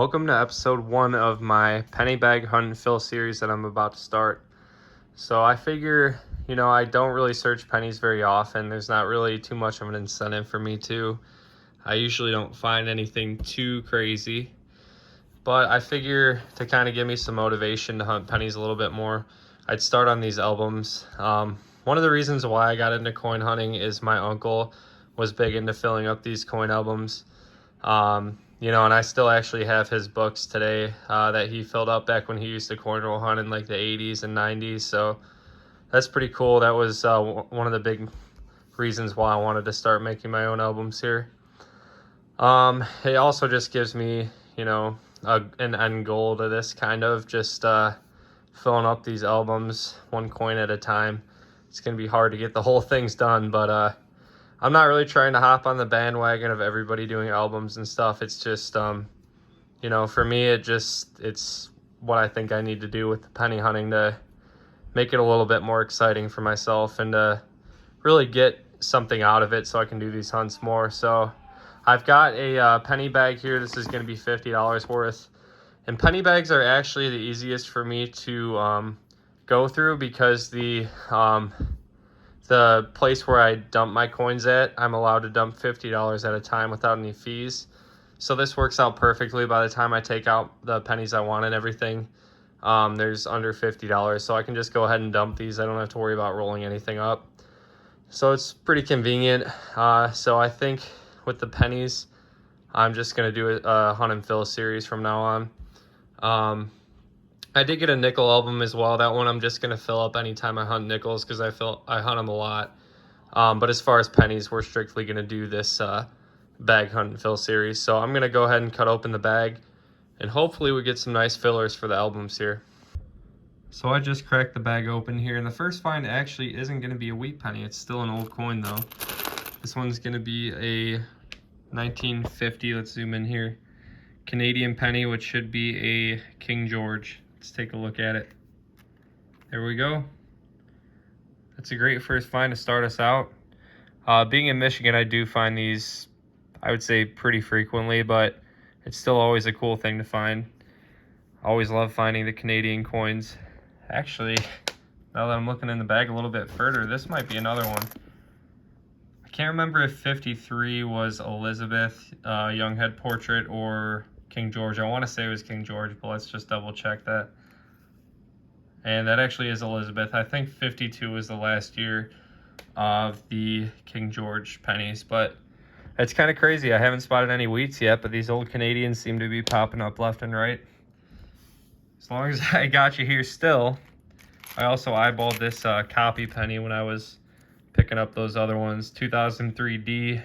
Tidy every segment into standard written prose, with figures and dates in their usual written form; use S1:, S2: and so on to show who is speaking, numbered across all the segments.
S1: Welcome to episode 1 of my penny bag hunt and fill series that I'm about to start. So I figure, I don't really search pennies very often. There's not really too much of an incentive for me to. I usually don't find anything too crazy. But I figure to kind of give me some motivation to hunt pennies a little bit more, I'd start on these albums. One of the reasons why I got into coin hunting is my uncle was big into filling up these coin albums. And I still actually have his books today that he filled up back when he used to coin roll hunt in like the 80s and 90s. So that's pretty cool. That was one of the big reasons why I wanted to start making my own albums here. It also just gives me, an end goal to this, kind of just filling up these albums one coin at a time. It's going to be hard to get the whole things done, but I'm not really trying to hop on the bandwagon of everybody doing albums and stuff. It's just, for me, it's what I think I need to do with the penny hunting to make it a little bit more exciting for myself and to really get something out of it so I can do these hunts more. So I've got a penny bag here. This is going to be $50 worth. And penny bags are actually the easiest for me to go through because the place where I dump my coins at, I'm allowed to dump $50 at a time without any fees. So this works out perfectly. By the time I take out the pennies I want and everything, there's under $50. So I can just go ahead and dump these. I don't have to worry about rolling anything up. So it's pretty convenient. So I think with the pennies, I'm just going to do a hunt and fill series from now on. I did get a nickel album as well. That one I'm just going to fill up anytime I hunt nickels because I hunt them a lot. But as far as pennies, we're strictly going to do this bag hunt and fill series. So I'm going to go ahead and cut open the bag, and hopefully we get some nice fillers for the albums here. So I just cracked the bag open here, and the first find actually isn't going to be a wheat penny. It's still an old coin though. This one's going to be a 1950, let's zoom in here, Canadian penny, which should be a King George. Let's take a look at it. There we go. That's a great first find to start us out. Being in Michigan, I do find these, I would say, pretty frequently, but it's still always a cool thing to find. I always love finding the Canadian coins. Actually, now that I'm looking in the bag a little bit further, this might be another one. I can't remember if 53 was Elizabeth young head portrait or King George. I want to say it was King George, but let's just double check that. And that actually is Elizabeth. I think 52 was the last year of the King George pennies, but it's kind of crazy. I haven't spotted any wheats yet, but these old Canadians seem to be popping up left and right. As long as I got you here still. I also eyeballed this copy penny when I was picking up those other ones. 2003D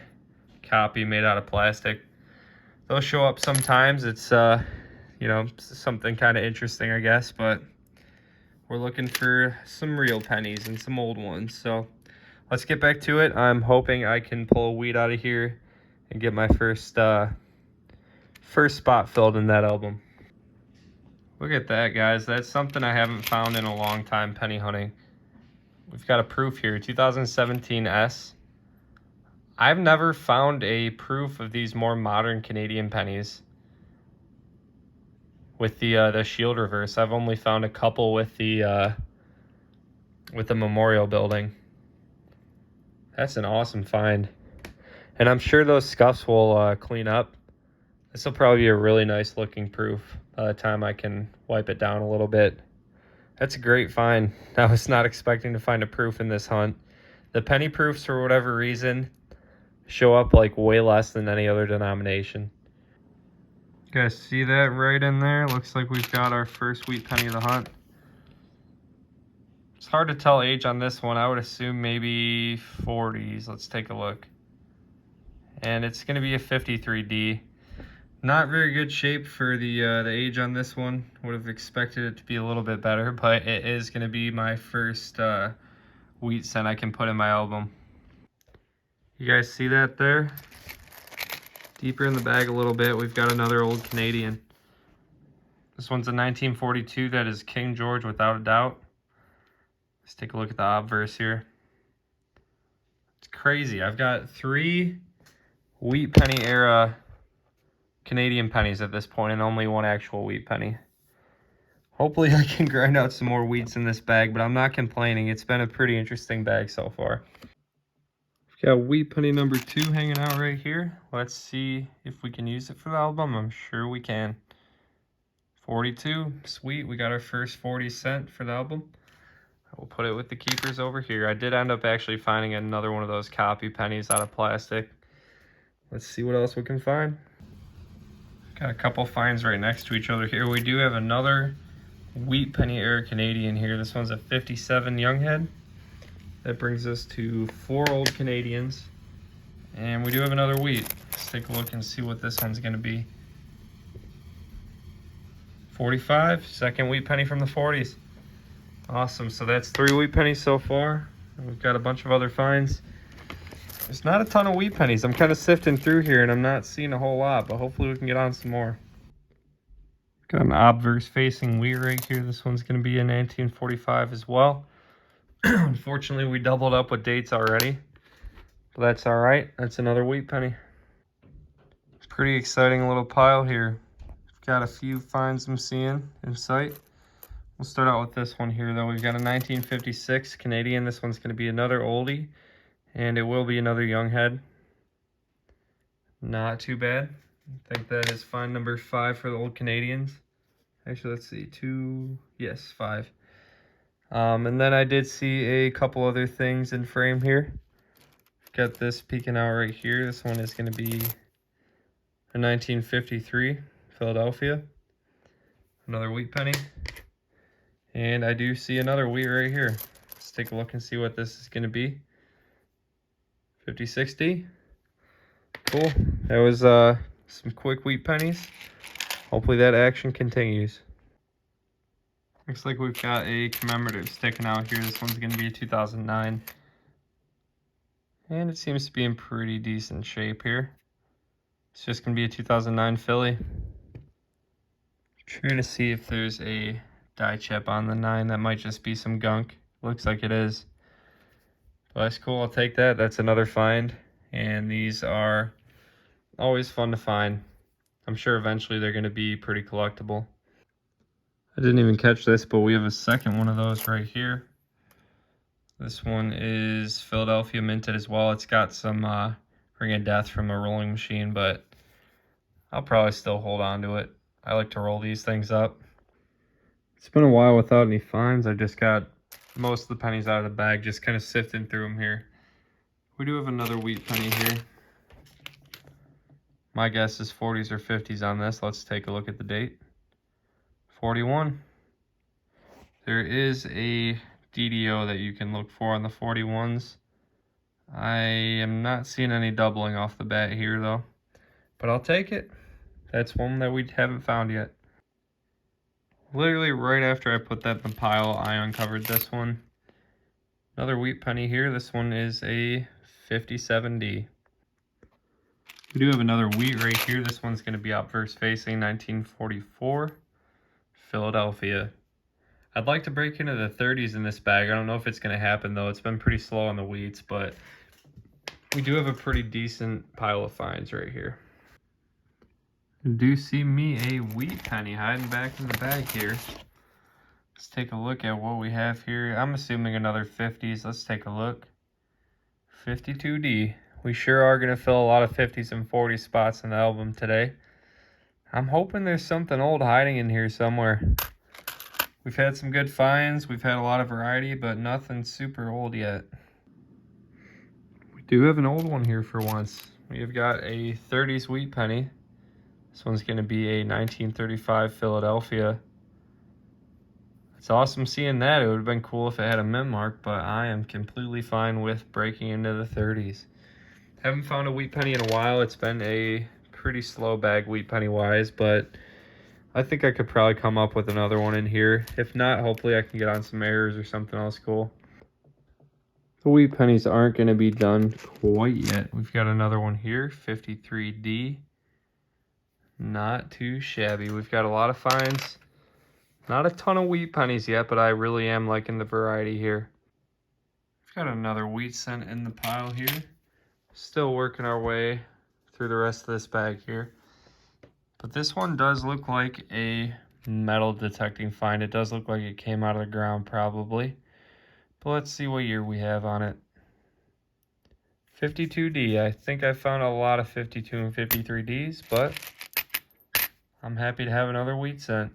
S1: copy made out of plastic. They'll show up sometimes. It's, something kind of interesting, I guess, but we're looking for some real pennies and some old ones. So let's get back to it. I'm hoping I can pull a wheat out of here and get my first spot filled in that album. Look at that, guys. That's something I haven't found in a long time penny hunting. We've got a proof here, 2017 S. I've never found a proof of these more modern Canadian pennies with the shield reverse. I've only found a couple with the memorial building. That's an awesome find, and I'm sure those scuffs will clean up. This will probably be a really nice looking proof by the time I can wipe it down a little bit. That's a great find. I was not expecting to find a proof in this hunt. The penny proofs, for whatever reason, show up like way less than any other denomination. You guys see that right in there? Looks like we've got our first wheat penny of the hunt. It's hard to tell age on this one. I would assume maybe 40s. Let's take a look. And it's going to be a 53D. Not very good shape for the age on this one. Would have expected it to be a little bit better, but it is going to be my first wheat scent I can put in my album. You guys see that there? Deeper in the bag a little bit, we've got another old Canadian. This one's a 1942 that is King George without a doubt. Let's take a look at the obverse here. It's crazy. I've got 3 wheat penny era Canadian pennies at this point and only one actual wheat penny. Hopefully I can grind out some more wheats in this bag, but I'm not complaining. It's been a pretty interesting bag so far. We've got wheat penny number 2 hanging out right here. Let's see if we can use it for the album. I'm sure we can. 42, sweet. We got our first 40 cent for the album. We'll put it with the keepers over here. I did end up actually finding another one of those copy pennies out of plastic. Let's see what else we can find. Got a couple finds right next to each other here. We do have another wheat penny era Canadian here. This one's a 57 young head. That brings us to 4 old Canadians. And we do have another wheat. Let's take a look and see what this one's gonna be. 45, second wheat penny from the 40s. Awesome, so that's 3 wheat pennies so far. And we've got a bunch of other finds. There's not a ton of wheat pennies. I'm kind of sifting through here and I'm not seeing a whole lot, but hopefully we can get on some more. Got an obverse facing wheat right here. This one's gonna be a 1945 as well. Unfortunately, we doubled up with dates already, but that's all right. That's another wheat penny. Pretty exciting little pile here. Got a few finds I'm seeing in sight. We'll start out with this one here though. We've got a 1956 Canadian. This one's gonna be another oldie, and it will be another young head. Not too bad. I think that is find number 5 for the old Canadians. Actually, let's see, 2, yes, 5. And then I did see a couple other things in frame here. Got this peeking out right here. This one is going to be a 1953 Philadelphia. Another wheat penny. And I do see another wheat right here. Let's take a look and see what this is going to be. 5060. Cool. That was some quick wheat pennies. Hopefully that action continues. Looks like we've got a commemorative sticking out here. This one's going to be a 2009. And it seems to be in pretty decent shape here. It's just going to be a 2009 Philly. Trying to see if there's a die chip on the 9. That might just be some gunk. Looks like it is. But that's cool. I'll take that. That's another find. And these are always fun to find. I'm sure eventually they're going to be pretty collectible. I didn't even catch this, but we have a second one of those right here. This one is Philadelphia minted as well. It's got some Ring of Death from a rolling machine, but I'll probably still hold on to it. I like to roll these things up. It's been a while without any finds. I just got most of the pennies out of the bag, just kind of sifting through them here. We do have another wheat penny here. My guess is 40s or 50s on this. Let's take a look at the date. 41. There is a DDO that you can look for on the 41s. I am not seeing any doubling off the bat here though, but I'll take it. That's one that we haven't found yet. Literally right after I put that in the pile, I uncovered this one. Another wheat penny here. This one is a 57D. We do have another wheat right here. This one's going to be obverse facing 1944 Philadelphia. I'd like to break into the 30s in this bag. I don't know if it's going to happen though. It's been pretty slow on the wheats, but we do have a pretty decent pile of finds right here. You do see me a wheat penny hiding back in the bag here. Let's take a look at what we have here. I'm assuming another 50s. Let's take a look. 52D. We sure are going to fill a lot of 50s and 40 spots in the album today. I'm hoping there's something old hiding in here somewhere. We've had some good finds. We've had a lot of variety, but nothing super old yet. We do have an old one here for once. We've got a 30s wheat penny. This one's going to be a 1935 Philadelphia. It's awesome seeing that. It would have been cool if it had a mint mark, but I am completely fine with breaking into the 30s. Haven't found a wheat penny in a while. It's been a pretty slow bag wheat penny wise, but I think I could probably come up with another one in here. If not, hopefully I can get on some errors or something else cool. The wheat pennies aren't going to be done quite yet. We've got another one here, 53D. Not too shabby. We've got a lot of finds. Not a ton of wheat pennies yet, but I really am liking the variety here. We've got another wheat cent in the pile here. Still working our way through the rest of this bag here. But this one does look like a metal detecting find. It does look like it came out of the ground probably. But let's see what year we have on it. 52D. I think I found a lot of 52 and 53Ds, but I'm happy to have another wheat cent.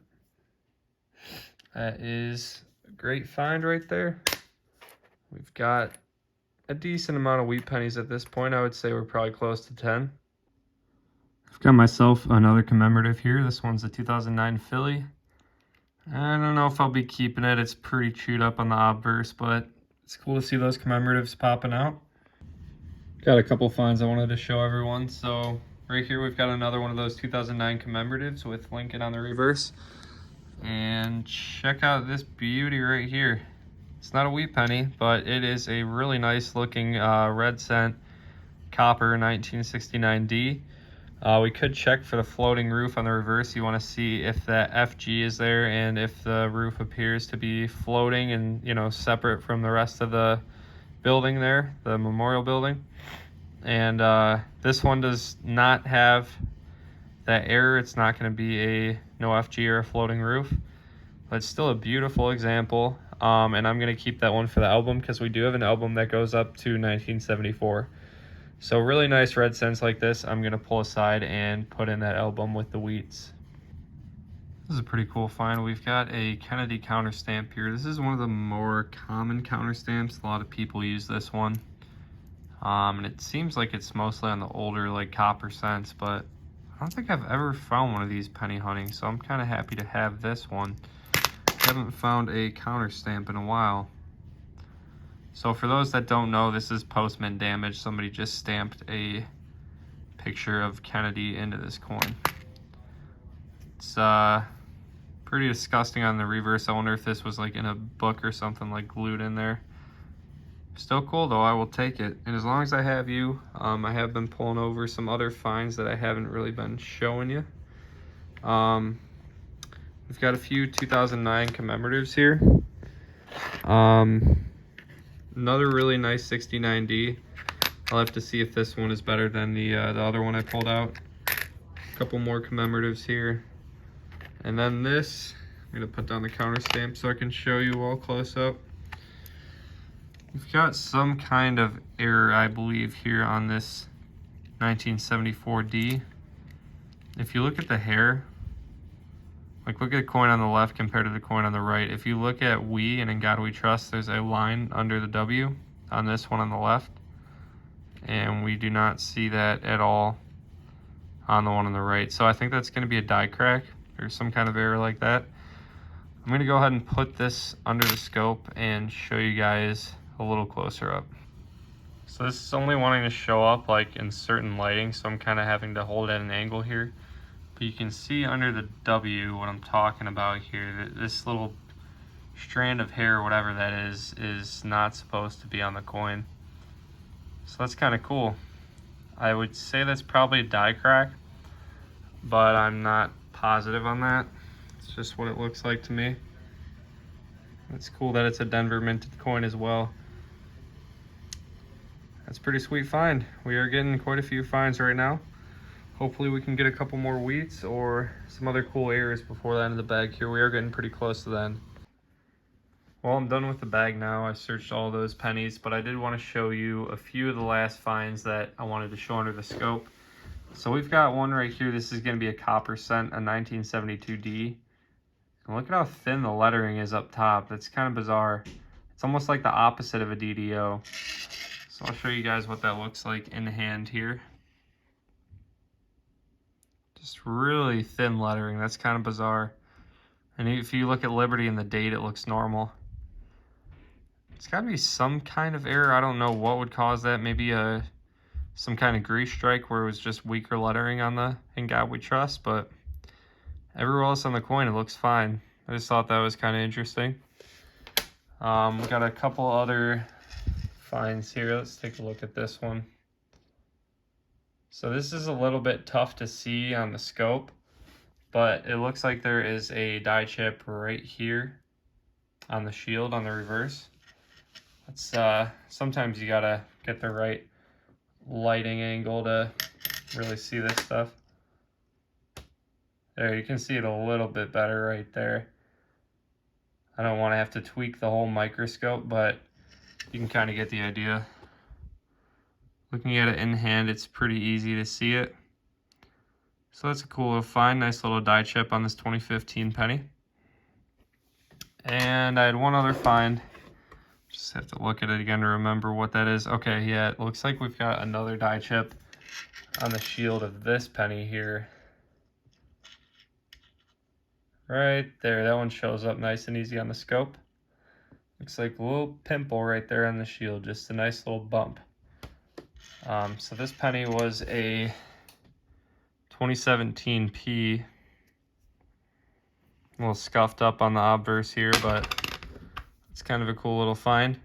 S1: That is a great find right there. We've got a decent amount of wheat pennies at this point. I would say we're probably close to 10. I've got myself another commemorative here. This one's a 2009 Philly. I don't know if I'll be keeping it. It's pretty chewed up on the obverse, but it's cool to see those commemoratives popping out. Got a couple finds I wanted to show everyone. So right here we've got another one of those 2009 commemoratives with Lincoln on the reverse. And check out this beauty right here. It's not a wheat penny, but it is a really nice looking red cent copper 1969D. We could check for the floating roof on the reverse. You want to see if that FG is there and if the roof appears to be floating and, you know, separate from the rest of the building there, the memorial building. And this one does not have that error. It's not going to be a no FG or a floating roof, but it's still a beautiful example. And I'm going to keep that one for the album because we do have an album that goes up to 1974. So really nice red cents like this, I'm going to pull aside and put in that album with the wheats. This is a pretty cool find. We've got a Kennedy counter stamp here. This is one of the more common counter stamps. A lot of people use this one. And it seems like it's mostly on the older like copper cents, but I don't think I've ever found one of these penny hunting, so I'm kind of happy to have this one. I haven't found a counter stamp in a while. So for those that don't know, this is postman damage. Somebody just stamped a picture of Kennedy into this coin. It's pretty disgusting on the reverse. I wonder if this was like in a book or something, like glued in there. Still cool though, I will take it. And as long as I have you, I have been pulling over some other finds that I haven't really been showing you. We've got a few 2009 commemoratives here. Another really nice 69D. I'll have to see if this one is better than the other one I pulled out. A couple more commemoratives here. And then this, I'm gonna put down the counter stamp so I can show you all close up. We've got some kind of error, I believe, here on this 1974D. If you look at the hair, like look at the coin on the left compared to the coin on the right. If you look at We and In God We Trust, there's a line under the W on this one on the left. And we do not see that at all on the one on the right. So I think that's gonna be a die crack or some kind of error like that. I'm gonna go ahead and put this under the scope and show you guys a little closer up. So this is only wanting to show up like in certain lighting, so I'm kind of having to hold at an angle here. But you can see under the W what I'm talking about here. This little strand of hair, whatever that is not supposed to be on the coin. So that's kind of cool. I would say that's probably a die crack, but I'm not positive on that. It's just what it looks like to me. It's cool that it's a Denver minted coin as well. That's a pretty sweet find. We are getting quite a few finds right now. Hopefully we can get a couple more wheats or some other cool errors before the end of the bag here. We are getting pretty close to the end. Well, I'm done with the bag now. I searched all those pennies, but I did want to show you a few of the last finds that I wanted to show under the scope. So we've got one right here. This is going to be a copper cent, a 1972D. And look at how thin the lettering is up top. That's kind of bizarre. It's almost like the opposite of a DDO. So I'll show you guys what that looks like in hand here. Just really thin lettering. That's kind of bizarre. And if you look at Liberty and the date, it looks normal. It's got to be some kind of error. I don't know what would cause that. Maybe some kind of grease strike where it was just weaker lettering on the In God We Trust. But everywhere else on the coin, it looks fine. I just thought that was kind of interesting. We got a couple other finds here. Let's take a look at this one. So this is a little bit tough to see on the scope, but it looks like there is a die chip right here on the shield on the reverse. It's sometimes you gotta get the right lighting angle to really see this stuff. There, you can see it a little bit better right there. I don't want to have to tweak the whole microscope, but you can kind of get the idea. Looking at it in hand, it's pretty easy to see it. So that's a cool little find, nice little die chip on this 2015 penny. And I had one other find. Just have to look at it again to remember what that is. Okay, yeah, it looks like we've got another die chip on the shield of this penny here. Right there, that one shows up nice and easy on the scope. Looks like a little pimple right there on the shield, just a nice little bump. So this penny was a 2017 P. A little scuffed up on the obverse here, but it's kind of a cool little find.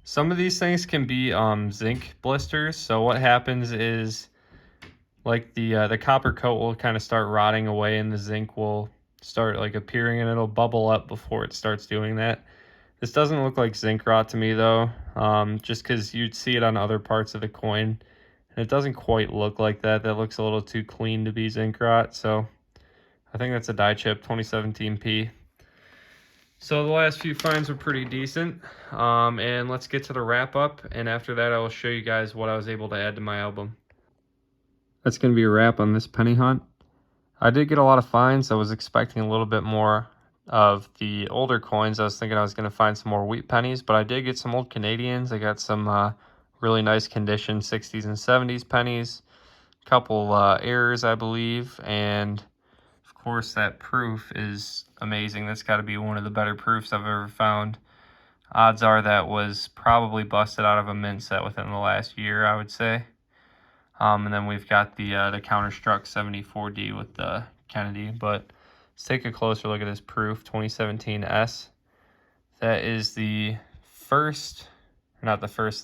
S1: Some of these things can be zinc blisters. So what happens is, like the copper coat will kind of start rotting away, and the zinc will start like appearing, and it'll bubble up before it starts doing that. This doesn't look like zinc rot to me though, just because you'd see it on other parts of the coin, and it doesn't quite look like that. That looks a little too clean to be zinc rot, so I think that's a die chip, 2017 P. So the last few finds were pretty decent, and let's get to the wrap up, and after that I will show you guys what I was able to add to my album. That's going to be a wrap on this penny hunt. I did get a lot of finds. I was expecting a little bit more of the older coins. I was thinking I was going to find some more wheat pennies, but I did get some old Canadians. I got some really nice condition 60s and 70s pennies, a couple errors I believe, and of course that proof is amazing. That's got to be one of the better proofs I've ever found. Odds are that was probably busted out of a mint set within the last year, I would say. And then we've got the Counterstruck 74D with the Kennedy, but let's take a closer look at this proof, 2017 S. That is the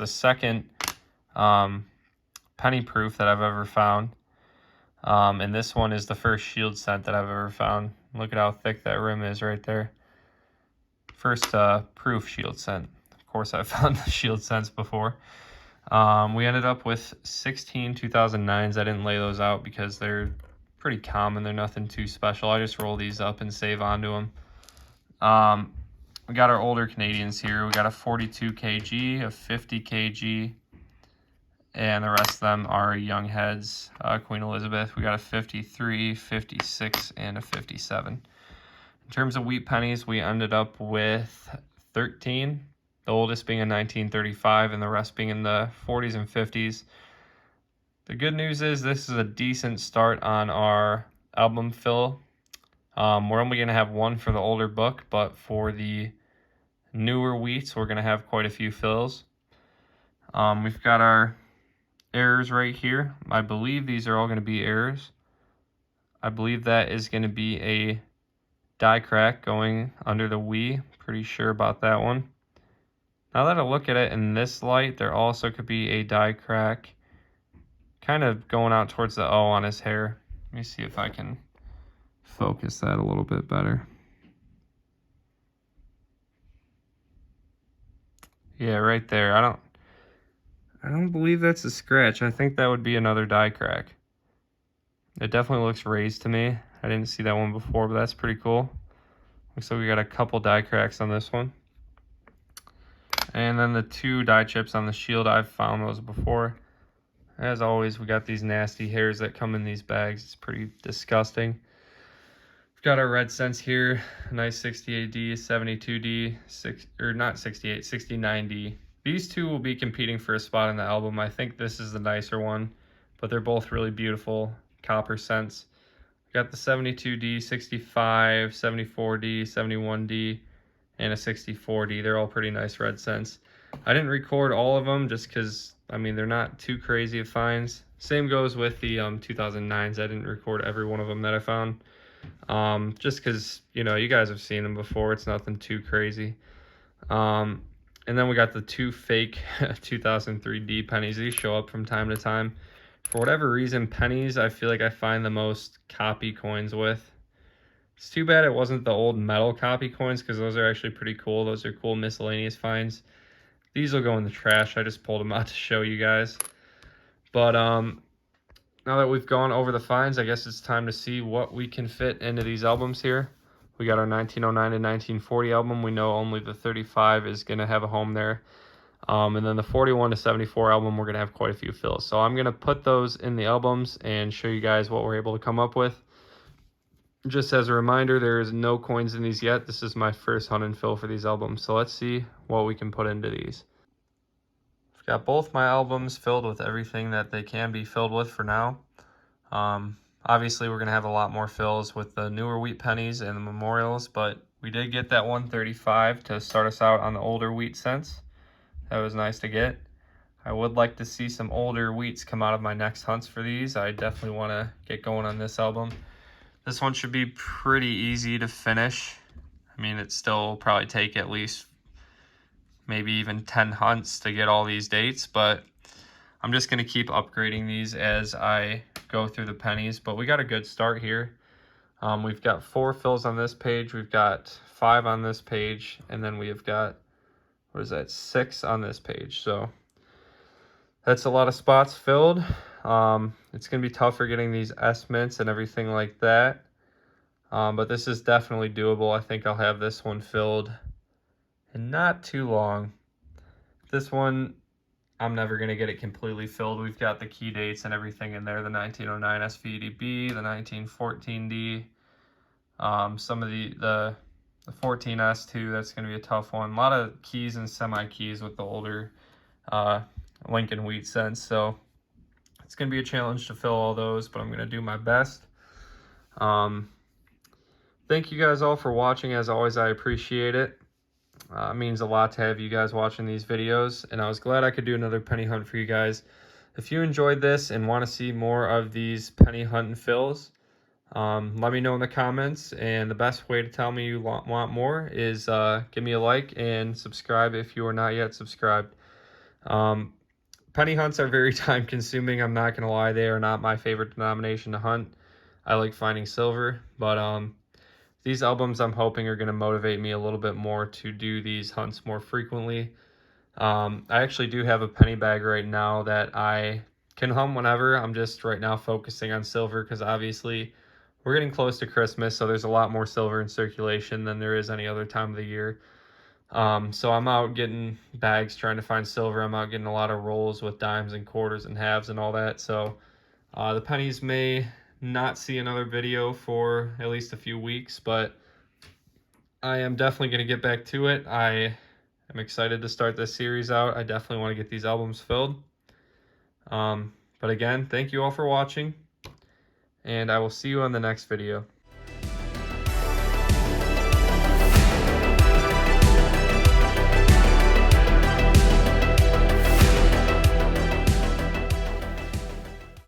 S1: second penny proof that I've ever found. And this one is the first shield cent that I've ever found. Look at how thick that rim is right there. First proof shield cent. Of course, I've found the shield cents before. We ended up with 16 2009s. I didn't lay those out because they're pretty common. They're nothing too special. I just roll these up and save onto them. We got our older Canadians here. We got a 42 kg, a 50 kg, and the rest of them are young heads. Queen Elizabeth, we got a 53, 56, and a 57. In terms of wheat pennies, we ended up with 13. The oldest being a 1935 and the rest being in the 40s and 50s. The good news is this is a decent start on our album fill. We're only going to have one for the older book, but for the newer wheats, we're going to have quite a few fills. We've got our errors right here. I believe these are all going to be errors. I believe that is going to be a die crack going under the wee. Pretty sure about that one. Now that I look at it in this light, there also could be a die crack kind of going out towards the O on his hair. Let me see if I can focus that a little bit better. Yeah, right there. I don't believe that's a scratch. I think that would be another die crack. It definitely looks raised to me. I didn't see that one before, but that's pretty cool. Looks like we got a couple die cracks on this one. And then the two die chips on the shield, I've found those before. As always, we got these nasty hairs that come in these bags. It's pretty disgusting. We've got our red cents here, nice 68D, 72D, not 68, 69D. These two will be competing for a spot in the album. I think this is the nicer one, but they're both really beautiful copper cents. We got the 72D, 65, 74D, 71D, and a 64D. They're all pretty nice red cents. I didn't record all of them just because, I mean, they're not too crazy of finds. Same goes with the 2009s. I didn't record every one of them that I found. Just because, you know, you guys have seen them before. It's nothing too crazy. And then we got the two fake 2003D pennies. These show up from time to time. For whatever reason, pennies, I feel like I find the most copy coins with. It's too bad it wasn't the old metal copy coins, because those are actually pretty cool. Those are cool miscellaneous finds. These will go in the trash. I just pulled them out to show you guys. But Now that we've gone over the finds, I guess it's time to see what we can fit into these albums here. We got our 1909 and 1940 album. We know only the 35 is going to have a home there. And then the 41 to 74 album, we're going to have quite a few fills. So I'm going to put those in the albums and show you guys what we're able to come up with. Just as a reminder, there is no coins in these yet. This is my first hunt and fill for these albums. So let's see what we can put into these. I've got both my albums filled with everything that they can be filled with for now. Obviously, we're going to have a lot more fills with the newer wheat pennies and the memorials, but we did get that 135 to start us out on the older wheat cents. That was nice to get. I would like to see some older wheats come out of my next hunts for these. I definitely want to get going on this album. This one should be pretty easy to finish. I mean, it still probably take at least maybe even 10 hunts to get all these dates, but I'm just going to keep upgrading these as I go through the pennies. But we got a good start here. We've got 4 fills on this page. We've got 5 on this page. And then we've got, what is that, 6 on this page. So that's a lot of spots filled. It's going to be tougher getting these S-mints and everything like that. But this is definitely doable. I think I'll have this one filled in not too long. This one, I'm never going to get it completely filled. We've got the key dates and everything in there. The 1909 SVDB, the 1914D, some of the 14S too. That's going to be a tough one. A lot of keys and semi-keys with the older Lincoln wheat cents. So it's going to be a challenge to fill all those, but I'm going to do my best. Thank you guys all for watching. As always, I appreciate it. It means a lot to have you guys watching these videos, and I was glad I could do another penny hunt for you guys. If you enjoyed this and want to see more of these penny hunt and fills, let me know in the comments, and the best way to tell me you want more is give me a like and subscribe if you are not yet subscribed. Penny hunts are very time consuming. I'm not going to lie, they are not my favorite denomination to hunt. I like finding silver, but these albums I'm hoping are going to motivate me a little bit more to do these hunts more frequently. I actually do have a penny bag right now that I can hunt whenever. I'm just right now focusing on silver because obviously we're getting close to Christmas, so there's a lot more silver in circulation than there is any other time of the year. So I'm out getting bags trying to find silver. I'm out getting a lot of rolls with dimes and quarters and halves and all that. So the pennies may not see another video for at least a few weeks, but I am definitely going to get back to it. I am excited to start this series out. I definitely want to get these albums filled. But again, thank you all for watching, and I will see you on the next video.